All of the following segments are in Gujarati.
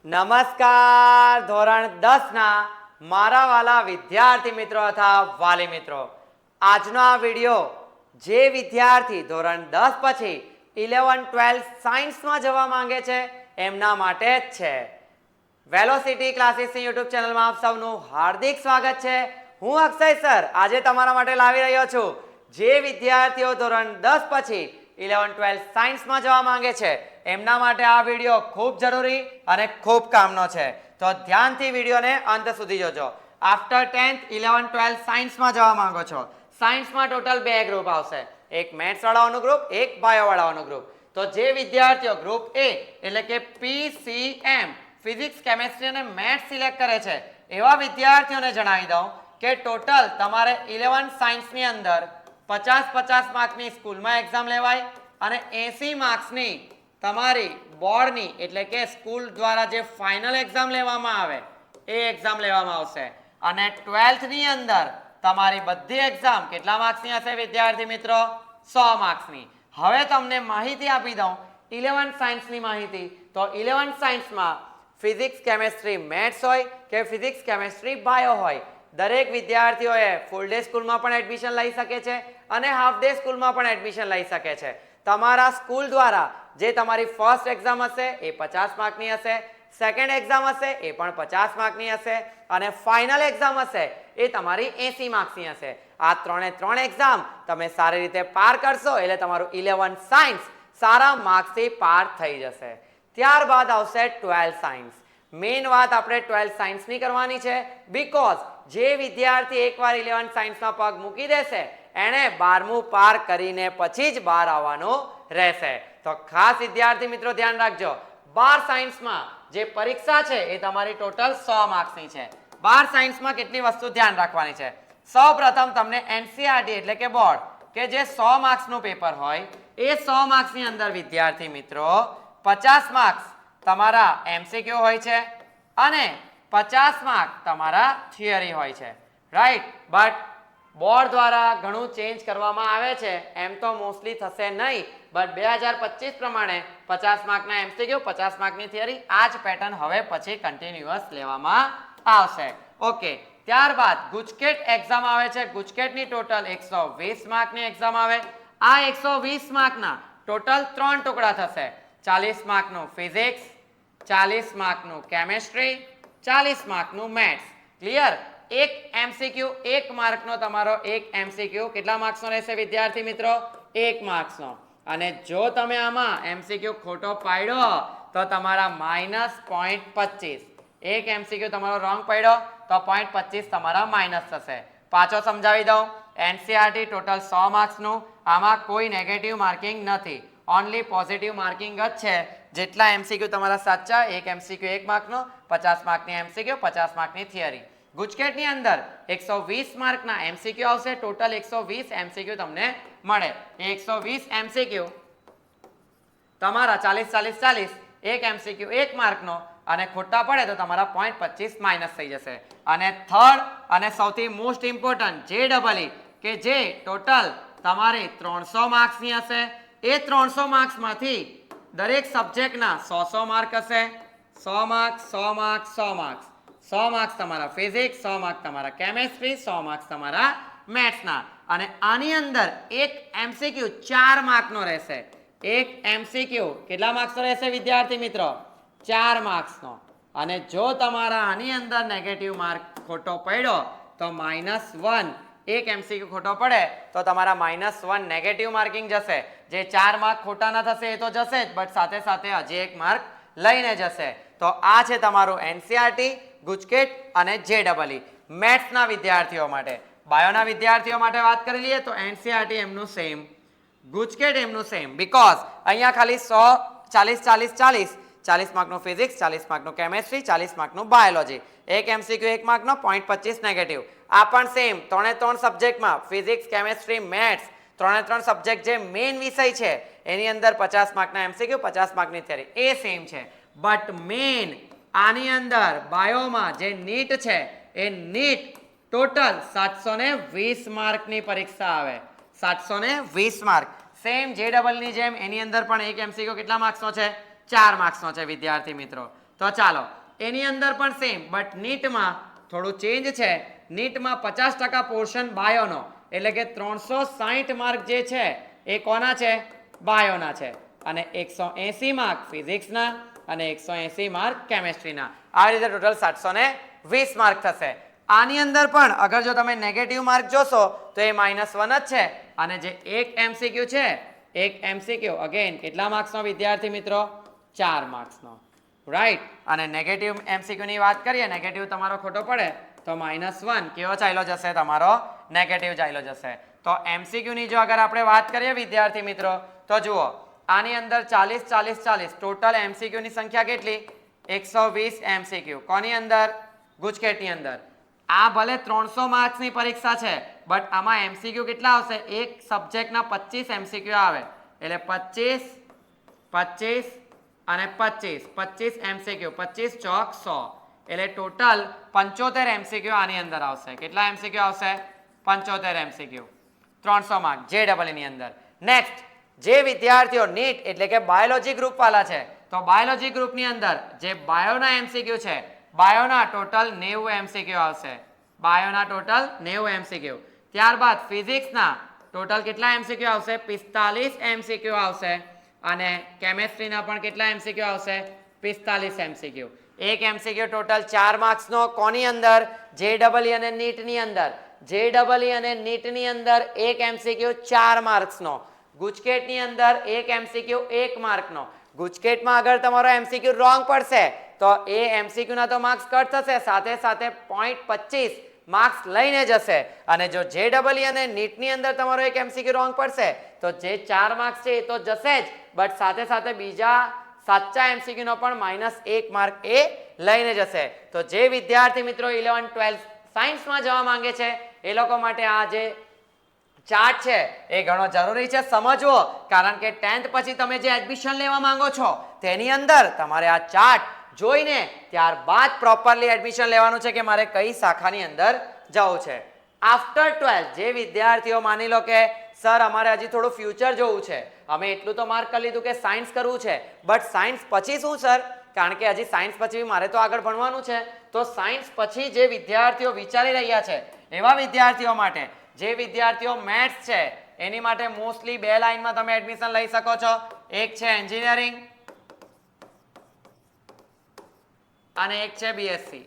નમસ્કાર ધોરણ 10 ના મારા વાલા વિદ્યાર્થી મિત્રો તથા વાલી મિત્રો, આજનો આ વિડિયો જે વિદ્યાર્થી ધોરણ 10 પછી 11 12 સાયન્સમાં જવા માંગે છે એમના માટે જ છે. વેલોસિટી ક્લાસીસની યુટ્યુબ ચેનલમાં આપ સૌનું હાર્દિક સ્વાગત છે. હું અક્ષય સર આજે તમારા માટે લાવી રહ્યો છું જે વિદ્યાર્થીઓ ધોરણ 10 પછી 11 12 સાયન્સમાં જવા માંગે છે એમના માટે આ વિડિયો ખૂબ જરૂરી અને ખૂબ કામનો છે. તો ધ્યાનથી વિડિયોને અંત સુધી જોજો. આફ્ટર 10th 11 12 સાયન્સમાં જવા માંગો છો, સાયન્સમાં ટોટલ 2 ગ્રુપ આવશે, એક મેથ્સ વાળાઓનું ગ્રુપ, એક બાયો વાળાઓનું ગ્રુપ. તો જે વિદ્યાર્થીઓ ગ્રુપ એ એટલે કે PCM ફિઝિક્સ, કેમેસ્ટ્રી અને મેથ્સ સિલેક્ટ કરે છે એવા વિદ્યાર્થીઓને જણાવી દઉં કે ટોટલ તમારે 11 સાયન્સની અંદર 50-50 માર્કની સ્કૂલમાં એક્ઝામ લેવાય અને 80 માર્ક્સની તમારી બોર્ડની એટલે કે સ્કૂલ દ્વારા જે ફાઇનલ એક્ઝામ લેવામાં આવે એ એક્ઝામ લેવામાં આવશે. અને 12th ની અંદર તમારી બધી એક્ઝામ કેટલા માર્ક્સની હશે વિદ્યાર્થી મિત્રો? 100 માર્ક્સની. હવે તમને માહિતી આપી દઉં 11 સાયન્સની માહિતી. તો 11 સાયન્સમાં ફિઝિક્સ, કેમેસ્ટ્રી, મેથ્સ હોય કે ફિઝિક્સ, કેમેસ્ટ્રી, બાયો હોય, દરેક વિદ્યાર્થીઓએ ફૂલ ડે સ્કૂલમાં પણ એડમિશન લઈ શકે છે અને હાફ ડે સ્કૂલમાં પણ એડમિશન લઈ શકે છે. તમારા સ્કૂલ દ્વારા જે તમારી ફર્સ્ટ એક્ઝામ હશે એ 50 માર્કની હશે, સેકન્ડ એક્ઝામ હશે એ પણ 50 માર્કની હશે અને ફાઇનલ એક્ઝામ હશે એ તમારી 80 માર્ક્સની હશે. આ ત્રણે ત્રણ એક્ઝામ તમે સારી રીતે પાર કરશો એટલે તમારું 11 સાયન્સ સારા માર્ક્સથી પાર થઈ જશે. ત્યારબાદ આવશે 12 સાયન્સ. મેઇન વાત આપણે 12 સાયન્સની કરવાની છે બીકોઝ જે વિદ્યાર્થી એકવાર 11 સાયન્સમાં પગ મૂકી દેશે એને 12મું પાર કરીને પછી જ બહાર આવવાનું રહેશે. તો ખાસ વિદ્યાર્થી મિત્રો ધ્યાન રાખજો, 12 સાયન્સમાં જે પરીક્ષા છે એ તમારી ટોટલ 100 માર્ક્સની છે. 12 સાયન્સમાં કેટલી વસ્તુ ધ્યાન રાખવાની છે? સૌપ્રથમ તમને NCERT એટલે કે બોર્ડ કે જે 100 માર્ક્સનું પેપર હોય એ 100 માર્ક્સની અંદર વિદ્યાર્થી મિત્રો 50 માર્ક્સ તમારા MCQ હોય છે અને 50 માર્ક તમારા થિયરી હોય છે, રાઈટ? બટ બોર્ડ દ્વારા ઘણું ચેન્જ કરવામાં આવે છે, એમ તો મોસ્ટલી થશે નહીં, બટ 2025 પ્રમાણે 50 માર્કના MCQ, 50 માર્કની થિયરી, આ જ પેટર્ન હવે પછી કન્ટિન્યુઅસ લેવામાં આવશે. ઓકે, ત્યારબાદ ગુજકેટ એક્ઝામ આવે છે. ગુજકેટની ટોટલ 120 માર્કની એક્ઝામ આવે. આ 120 માર્કના ટોટલ 3 ટુકડા થશે. 40 માર્કનું ફિઝિક્સ, 40 માર્કનું કેમેસ્ટ્રી, 40 માર્કનું મેથ્સ. ક્લિયર? એક MCQ, 1 માર્કનો તમારો એક MCQ કેટલા માર્ક્સનો રહેશે વિદ્યાર્થી મિત્રો? 1 માર્ક્સનો. અને જો તમે આમાં MCQ ખોટો પાડ્યો તો તમારા -0.25. એક MCQ તમારો રોંગ પાડ્યો તો 0.25 તમારા માઇનસ થશે. પાછો સમજાવી દઉં, NCERT ટોટલ 100 માર્ક્સનું, આમાં કોઈ નેગેટિવ માર્કિંગ નથી, ઓનલી પોઝિટિવ માર્કિંગ જ છે. જેટલા MCQ તમારા સાચા, એક MCQ 1 માર્કનો, 50 માર્કની MCQ, 50 માર્કની થિયરી. ગુજકેટની અંદર 120 માર્કના MCQ આવશે, ટોટલ 120 MCQ તમને મળે. 120 MCQ તમારા 40-40-40, એક MCQ 1 માર્કનો અને ખોટા પડે તો તમારા 0.25 માઇનસ થઈ જશે. અને થર્ડ અને સૌથી મોસ્ટ ઇમ્પોર્ટન્ટ JEE કે જે ટોટલ તમારે 300 માર્ક્સની હશે. એ 300 માર્ક્સમાંથી દરેક સબ્જેક્ટના 100 માર્ક હશે. 100 માર્ક્સ, 100 માર્ક્સ, 100 માર્ક્સ. 100 માર્ક્સ તમારા ફિઝિક્સ, 100 માર્ક્સ તમારા કેમેસ્ટ્રી, 100 માર્ક્સ તમારા મેથ્સના. અને આની અંદર એક MCQ 4 માર્કનો રહેશે. એક MCQ કેટલા માર્ક્સનો રહેશે વિદ્યાર્થી મિત્રો? 4 માર્ક્સનો. અને જો તમારા આની અંદર નેગેટિવ માર્ક ખોટો પડ્યો તો -1. એક MCQ ખોટો પડે તો તમારા -1 નેગેટિવ માર્કિંગ જશે. જે 4 માર્ક ખોટા ના થશે એ તો જશે જ, બટ સાથે સાથે હજી 1 માર્ક લઈને જશે. તો આ છે તમારું NCERT, ગુજકેટ અને JEE. મેથ્સના વિદ્યાર્થીઓ માટે. બાયોના વિદ્યાર્થીઓ માટે વાત કરી લઈએ તો NCERT એમનું સેમ, ગુજકેટ એમનું સેમ, બીકોઝ અહીંયા ખાલી 100 40 માર્કનું ફિઝિક્સ, 40 માર્કનું કેમેસ્ટ્રી, 40 માર્કનું બાયોલોજી, એક MCQ 1 માર્કનો, 0.25 નેગેટિવ. આ પણ સેમ 3 સબ્જેક્ટમાં ફિઝિક્સ, કેમેસ્ટ્રી, મેથ્સ 3 સબ્જેક્ટ જે મેઇન વિષય છે એની અંદર 50 માર્કના MCQ, 50 માર્કની થિયરી એ સેમ છે. બટ મેઇન આની અંદર બાયોમાં જે નીટ છે એ નીટ ટોટલ 720 માર્કની પરીક્ષા આવે. 720 માર્ક સેમ JEE ની જેમ એની અંદર પણ એક MCQ કેટલા માર્ક્સનો છે? 4 માર્ક્સનો છે વિદ્યાર્થી મિત્રો. તો ચાલો એની અંદર પણ સેમ, બટ નીટમાં થોડું ચેન્જ છે. નીટમાં 50% પોર્શન બાયોનો, એટલે કે 360 માર્ક જે છે એ કોના છે? બાયોના છે. અને 180 માર્ક ફિઝિક્સના અને 180 માર્ક કેમેસ્ટ્રીના. આ રીતે ટોટલ 720 માર્ક થશે. આની અંદર પણ અગર જો તમે નેગેટિવ માર્ક જોશો તો એ -1 જ છે. અને જે એક એમસીક્યુ છે, એક એમસીક્યુ અગેન કેટલા માર્ક્સનો વિદ્યાર્થી મિત્રો? 4 માર્ક્સનો, રાઈટ. અને નેગેટિવ એમસીક્યુ ની વાત કરીએ, નેગેટિવ તમારો ખોટો પડે તો -1 કેવો ચાલ્યો જશે? તમારો નેગેટિવ ચાલ્યો જશે. તો એમસીક્યુ ની જો અગર આપણે વાત કરીએ વિદ્યાર્થી મિત્રો, તો જુઓ આની અંદર 40 40 40 ટોટલ એમસીક્યુ ની સંખ્યા કેટલી? 120 એમસીક્યુ. કોની અંદર? ગુજકેટની અંદર. આ ભલે 300 માર્ક્સની પરીક્ષા છે, બટ આમાં એમસીક્યુ કેટલા આવશે? એક સબ્જેક્ટના 25 એમસીક્યુ આવે, એટલે 25 25 અને 25 25 એમસીક્યુ, 25 ચોક 100, એટલે ટોટલ 75 એમસીક્યુ આની અંદર આવશે. કેટલા એમસીક્યુ આવશે? 75 એમસીક્યુ, 300 માર્ક JEE ની અંદર. નેક્સ્ટ, જે વિદ્યાર્થીઓ નીટ એટલે કે બાયોલોજી ગ્રુપ વાળા છે, તો બાયોલોજી ગ્રુપની અંદર જે બાયોના એમસીક્યુ છે, બાયોના ટોટલ 90 એમસીક્યુ આવશે. બાયોના ટોટલ 90 એમસીક્યુ. ત્યારબાદ ફિઝિક્સના ટોટલ કેટલા એમસીક્યુ આવશે? 45 એમસીક્યુ આવશે. અને કેમેસ્ટ્રીના પણ કેટલા એમસીક્યુ આવશે? 45 એમસીક્યુ. એક એમસીક્યુ ટોટલ 4 માર્ક્સનો. કોની અંદર? JEE અને નીટની અંદર. JEE અને નીટની અંદર એક એમસીક્યુ 4 માર્ક્સનો. ગુજકેટની અંદર એક એમસીક્યુ 1 માર્કનો. ગુજકેટમાં અગર તમારો એમસીક્યુ રોંગ પડશે તો એ એમસીક્યુ ના તો માર્ક્સ કટ થશે, સાથે સાથે 0.25 માર્ક્સ લઈને જશે. અને જો JEE અને નીટની અંદર તમારો એક એમસીક્યુ રોંગ પડશે તો જે 4 માર્ક્સ છે એ તો જશે જ, બટ સાથે સાથે બીજા સાચા એમસીક્યુ નો પણ -1 માર્ક એ લઈને જશે. તો જે વિદ્યાર્થી મિત્રો 11 12 સાયન્સમાં જવા માંગે છે એ લોકો માટે આ જે ચાર્ટ છે એ ઘણો જરૂરી છે સમજવો, કારણ કે 10th પછી તમે જે એડમિશન લેવા માંગો છો તેની અંદર તમારે આ ચાર્ટ જોઈને ત્યારબાદ પ્રોપરલી એડમિશન લેવાનું છે કે મારે કઈ શાખાની અંદર જવું છે. આફ્ટર 12 જે વિદ્યાર્થીઓ માની લો કે સર અમારે હજી થોડું ફ્યુચર જોવું છે, અમે એટલું તો માર્ક કરી લીધું કે સાયન્સ કરવું છે, બટ સાયન્સ પછી શું સર? કારણ કે હજી સાયન્સ પછી મારે તો આગળ ભણવાનું છે. તો સાયન્સ પછી જે વિદ્યાર્થીઓ વિચારી રહ્યા છે એવા વિદ્યાર્થીઓ માટે, જે વિદ્યાર્થીઓ મેથ્સ છે એની માટે મોસ્ટલી 2 લાઇનમાં તમે એડમિશન લઈ શકો છો. એક છે એન્જિનિયરિંગ અને એક છે બીએસસી.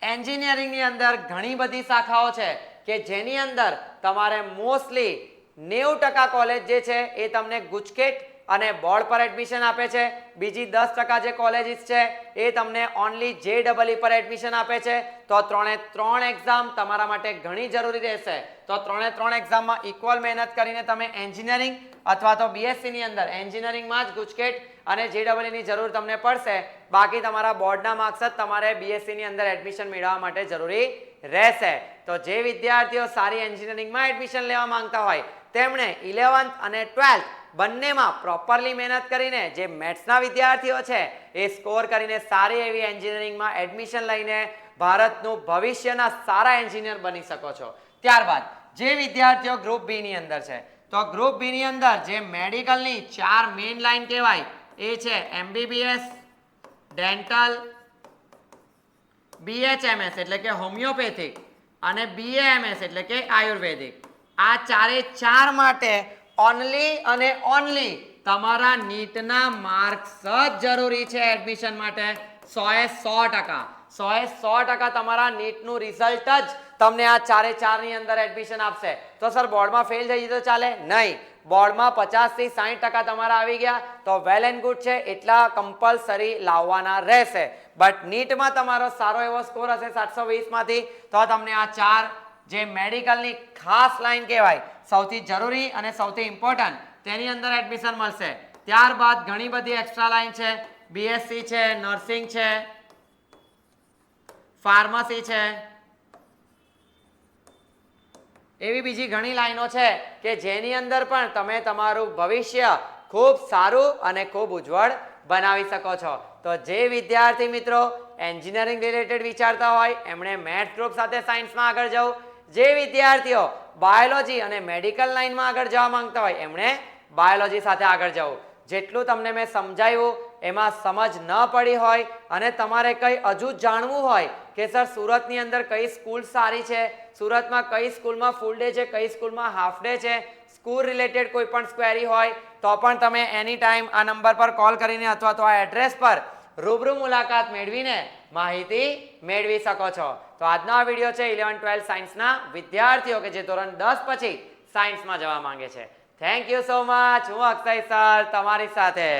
એન્જિનિયરિંગની અંદર ઘણી બધી શાખાઓ છે કે જેની અંદર તમારે મોસ્ટલી 90% કોલેજ જે છે એ તમને ગુજકેટ અને બોર્ડ પર એડમિશન આપે છે. બીજી 10% જે કોલેજીસ છે એ તમને ઓનલી JEE પર એડમિશન આપે છે. તો 3 એક્ઝામ તમારા માટે ઘણી જરૂરી રહેશે. તો 3 એક્ઝામમાં ઇક્વલ મહેનત કરીને તમે એન્જિનિયરિંગ અથવા તો બીએસસી ની અંદર એન્જિનિયરિંગમાં જ ગુજકેટ અને JEE ની જરૂર તમને પડશે. બાકી તમારા બોર્ડના માર્ક્સ જ તમારે બીએસસી ની અંદર એડમિશન મેળવવા માટે જરૂરી રહેશે. તો જે વિદ્યાર્થીઓ સારી એન્જિનિયરિંગમાં એડમિશન લેવા માંગતા હોય તેમણે 11th અને 12th બંનેમાં પ્રોપરલી મહેનત કરીને જે મેથ્સના વિદ્યાર્થીઓ છે એ સ્કોર કરીને સારી એવી એન્જિનિયરિંગમાં એડમિશન લઈને ભારતનું ભવિષ્યના સારા એન્જિનિયર બની શકો છો. ત્યારબાદ જે વિદ્યાર્થીઓ ગ્રુપ બી ની અંદર છે, તો ગ્રુપ બી ની અંદર જે મેડિકલની 4 મેઇન લાઇન કહેવાય એ છે MBBS, ડેન્ટલ, BHMS એટલે કે હોમિયોપેથિક અને BAMS એટલે કે આયુર્વેદિક. આ ચારે ચાર માટે ઓનલી અને ઓનલી તમારા નીટના માર્ક્સ જ જરૂરી છે એડમિશન માટે. 100% 100% તમારા નીટનું રિઝલ્ટ જ તમને આ ચારે ચારની અંદર એડમિશન આપશે. તો સર બોર્ડમાં ફેલ થઈ તો ચાલે? નહીં. બોર્ડમાં 50 થી 60% તમારા આવી ગયા તો વેલ એન્ડ ગુડ છે, એટલા કમ્પલસરી લાવવાના રહેશે. બટ નીટમાં તમારો સારો એવો સ્કોર હશે 720 માંથી તો તમને આ ચાર જે મેડિકલની ખાસ લાઈન કહેવાય સૌથી જરૂરી અને સૌથી ઇમ્પોર્ટન્ટ તેની અંદર એડમિશન મળશે. ત્યારબાદ ઘણી બધી એક્સ્ટ્રા લાઈન છે, બીએસસી છે, નર્સિંગ છે, ફાર્મસી છે, એવી બીજી ઘણી લાઈનો છે કે જેની અંદર પણ તમે તમારું ભવિષ્ય ખૂબ સારું અને ખૂબ ઉજ્જવળ બનાવી શકો છો. તો જે વિદ્યાર્થી મિત્રો એન્જિનિયરિંગ રિલેટેડ વિચારતા હોય એમણે મેથ્સ ગ્રુપ સાથે સાયન્સમાં આગળ જવું, જે વિદ્યાર્થીઓ બાયોલોજી અને મેડિકલ લાઇનમાં આગળ જવા માંગતા હોય એમણે બાયોલોજી સાથે આગળ જવું. જેટલું તમને મેં સમજાવ્યું એમાં સમજ ન પડી હોય અને તમારે કંઈ હજુ જાણવું હોય કે સર સુરતની અંદર કઈ સ્કૂલ સારી છે, સુરતમાં કઈ સ્કૂલમાં ફૂલ ડે છે, કઈ સ્કૂલમાં હાફ ડે છે, સ્કૂલ રિલેટેડ કોઈ પણ ક્વેરી હોય તો પણ તમે એની ટાઈમ આ નંબર પર કોલ કરીને અથવા તો આ એડ્રેસ પર રૂબરૂ મુલાકાત મેળવીને માહિતી મેળવી શકો છો. તો આજનો આ વિડીયો છે 11-12 સાયન્સના વિદ્યાર્થીઓ કે જે ધોરણ 10 પછી સાયન્સમાં જવા માંગે છે. Thank you so much. હું અક્ષય સર તમારી સાથે.